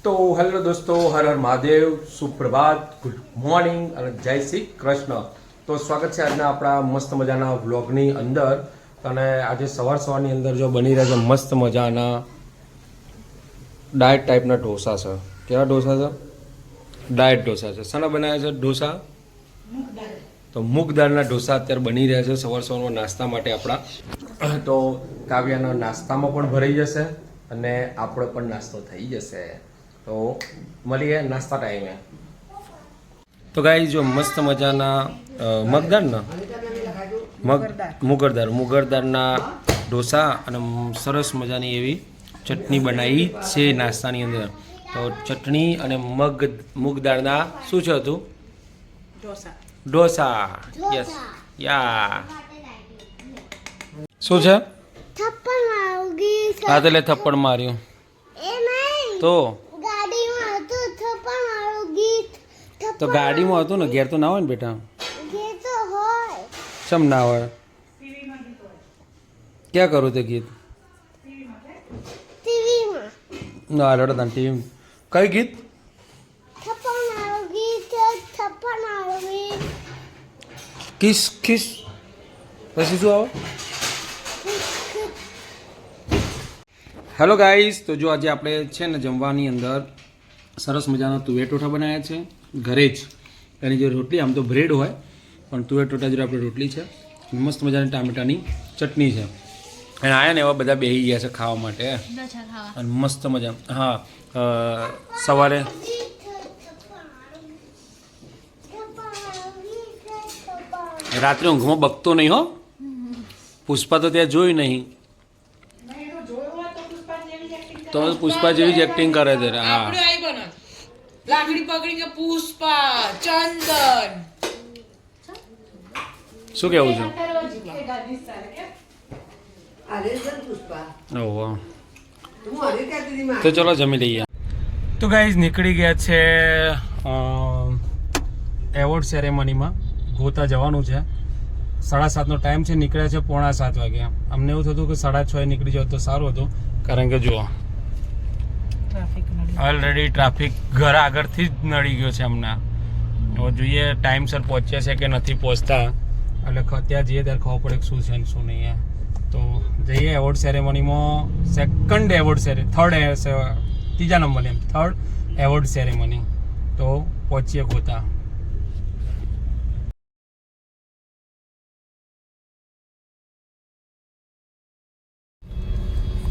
તો હેલો દોસ્તો, Har Har Mahadev, સુપ્રભાત, good morning અને જય શ્રી કૃષ્ણ. તો સ્વાગત છે આજના આપણા મસ્ત મજાના વ્લોગની અંદર. અને આજે સવારની અંદર જો બની રહ્યા છે મસ્ત મજાના ડાયટ ટાઈપના ઢોસા છે. કેવા ઢોસા છે? ડાયટ ઢોસા છે. શાના બનાવ્યા છે ઢોસા? તો મૂગ દાળના ઢોસા અત્યારે બની રહ્યા છે સવારમાં નાસ્તા માટે આપણા. તો કાવ્યાના નાસ્તામાં પણ ભરાઈ જશે અને આપણો પણ નાસ્તો થઈ જશે. તો મળીએ નાસ્તા ટાઈમે. તો ગાઈસ જો મસ્ત મજાના મગદાળના મુગરદાળના ઢોસા અને સરસ મજાની એવી ચટણી બનાવી છે નાસ્તાની અંદર. તો ચટણી અને મૂગ દાળના શું છે હતું? ઢોસા. યસ યા. શું છે? હા તો થપ્પડ માર્યું તો ગાડીમાં હતું ને, ઘેર તો ના હોય ને બેટા. ચમ ના હોય? ક્યાં કરું તે ગીત? ના રડતા ટીવી. કઈ ગીત? Kiss kiss. પછી શું આવે? હેલો ગાઈસ, તો જો આજે આપણે છે ને જમવાની અંદર સરસ મજાના તુવેર ટોઠા બનાવ્યા છે ઘરે જ. એની જે રોટલી, આમ તો બ્રેડ હોય પણ તુવેર ટોઠા જોડે આપણે રોટલી છે. મસ્ત મજાની ટામેટાની ચટણી છે. અને આયા ને એવા બધા બેસી ગયા છે ખાવા માટે. અને મસ્ત મજા. હા, સવારે રાત્રે ઊંઘમાં બકતો નહીં હો. પુષ્પા તો ત્યાં જોયું નહીં. તો પુષ્પા જેવી જ એક્ટિંગ કરે છે. હા, લાકડી પકડીને પુષ્પા ચંદન. શું કેવું છે? ઓહો. તો ચલો જમી લઈએ. તો ગાઈઝ નીકળી ગયા છે એવોર્ડ સેરેમનીમાં. ગોતા જવાનું છે. 7:30નો ટાઈમ છે. નીકળ્યા છે 6:45 વાગે. અમને એવું થતું કે 6:30 નીકળી જાવ તો સારું હતું, કારણ કે જુઓ ઓલરેડી ટ્રાફિક ઘર આગળથી જ નડી ગયો છે હમણાં. હવે જોઈએ ટાઈમસર પહોંચ્યા છે કે નથી પહોંચતા. એટલે ત્યાં જઈએ ત્યારે ખબર પડે શું છે ને શું નહીં. તો જઈએ એવોર્ડ સેરેમનીમાં. ત્રીજા નંબરની થર્ડ એવોર્ડ સેરેમની. તો પહોંચીએ ગોતા.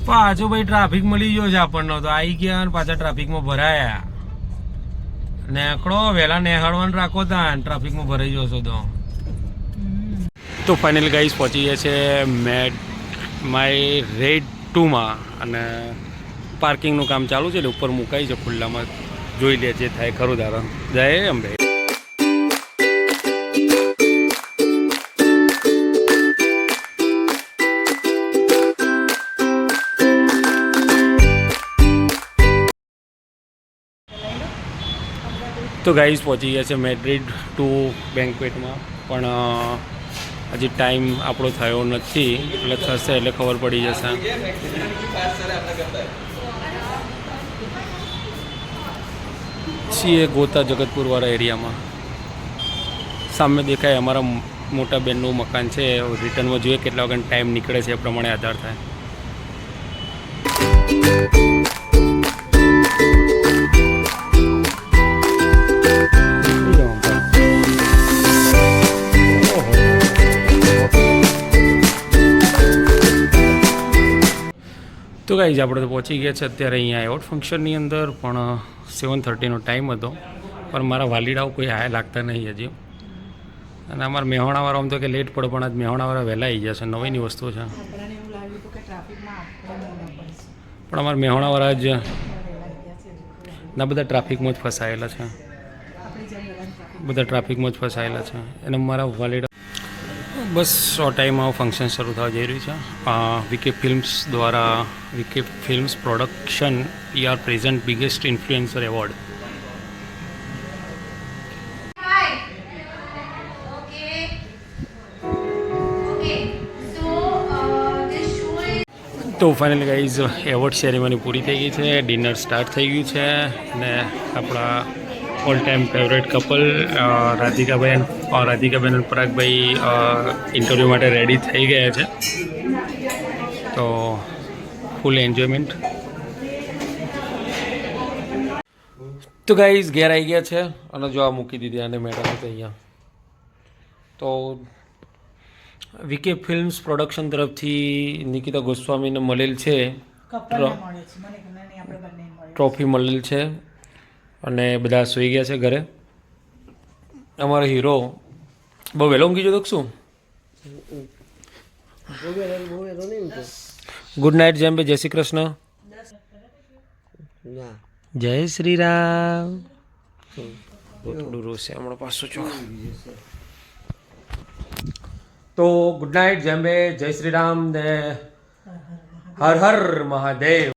પાછો ભાઈ ટ્રાફિક મળી ગયો છે આપણને. તો આવી ગયા અને પાછા ટ્રાફિકમાં ભરાયા. નેકળો વહેલા નેહાળવાનું રાખો ત્યાં, ટ્રાફિકમાં ભરાઈ જશો તો ફાઇનલી ગાઈસ પહોંચી ગયા છે માય રેડ 2માં. અને પાર્કિંગનું કામ ચાલુ છે એટલે ઉપર મુકાઈ છે ખુલ્લામાં. જોઈ લે જે થાય ખરું ધારણ. જય અંબે. તો ગાઈઝ પહોંચી ગયા છે મેડ્રિડ 2 બેન્ક્વેટમાં. પણ હજી ટાઈમ આપણો થયો નથી, એટલે થશે એટલે ખબર પડી જશે. છીએ ગોતા જગતપુરવાળા એરિયામાં. સામે દેખાય અમારા મોટા બેનનું મકાન છે. રિટર્નમાં જોઈએ કેટલા વાગે ટાઈમ નીકળે છે એ પ્રમાણે આધાર થાય. તો ગાઈઝ આપણે તો પહોંચી ગયા છે અત્યારે અહીંયા એવોર્ડ ફંક્શનની અંદર. પણ 7:30નો ટાઈમ હતો, પણ મારા વાલીડાઓ કોઈ આયા લાગતા નહીં હજી. અને અમારા મેહોણાવાળા આમ તો કે લેટ પડે, પણ આજ મેહોણાવાળા વહેલા આવી જશે. નવીની વસ્તુ છે. પણ અમારા મેહોણાવાળા જ ના બધા ટ્રાફિકમાં જ ફસાયેલા છે. અને મારા વાલીડા બસ ટાઈમમાં ફંક્શન શરૂ થવા જઈ રહ્યું છે. વીકે ફિલ્મ્સ દ્વારા VK films production are present biggest influencer award. તો ફાઇનલી ગાઈઝ એવોર્ડ સેરેમની પૂરી થઈ ગઈ છે, ડિનર સ્ટાર્ટ થઈ ગયું છે અને આપણા all time favourite couple Radhikaben અને પરાગભાઈ ઇન્ટરવ્યૂ માટે રેડી થઈ ગયા છે. તો ફૂલ એન્જોયમેન્ટ. તો ગાઈઝ ઘેર આવી ગયા છે અને જો આ મૂકી દીધી આને મેડમ છે અહીંયા. તો વીકે ફિલ્મ્સ પ્રોડક્શન તરફથી નિકિતા ગોસ્વામીને મળેલ છે ટ્રોફી મળેલ છે અને બધા સૂઈ ગયા છે ઘરે. અમારો હીરો બહુ વહેલો ઊંઘી જતો શું? ગુડ નાઇટ જેમ જય શ્રી કૃષ્ણ, જય શ્રી રામ. થોડું રોશે હમણાં પાછું છો. તો ગુડ નાઇટ જેમ્બે, જય શ્રી રામ ને હર હર મહાદેવ.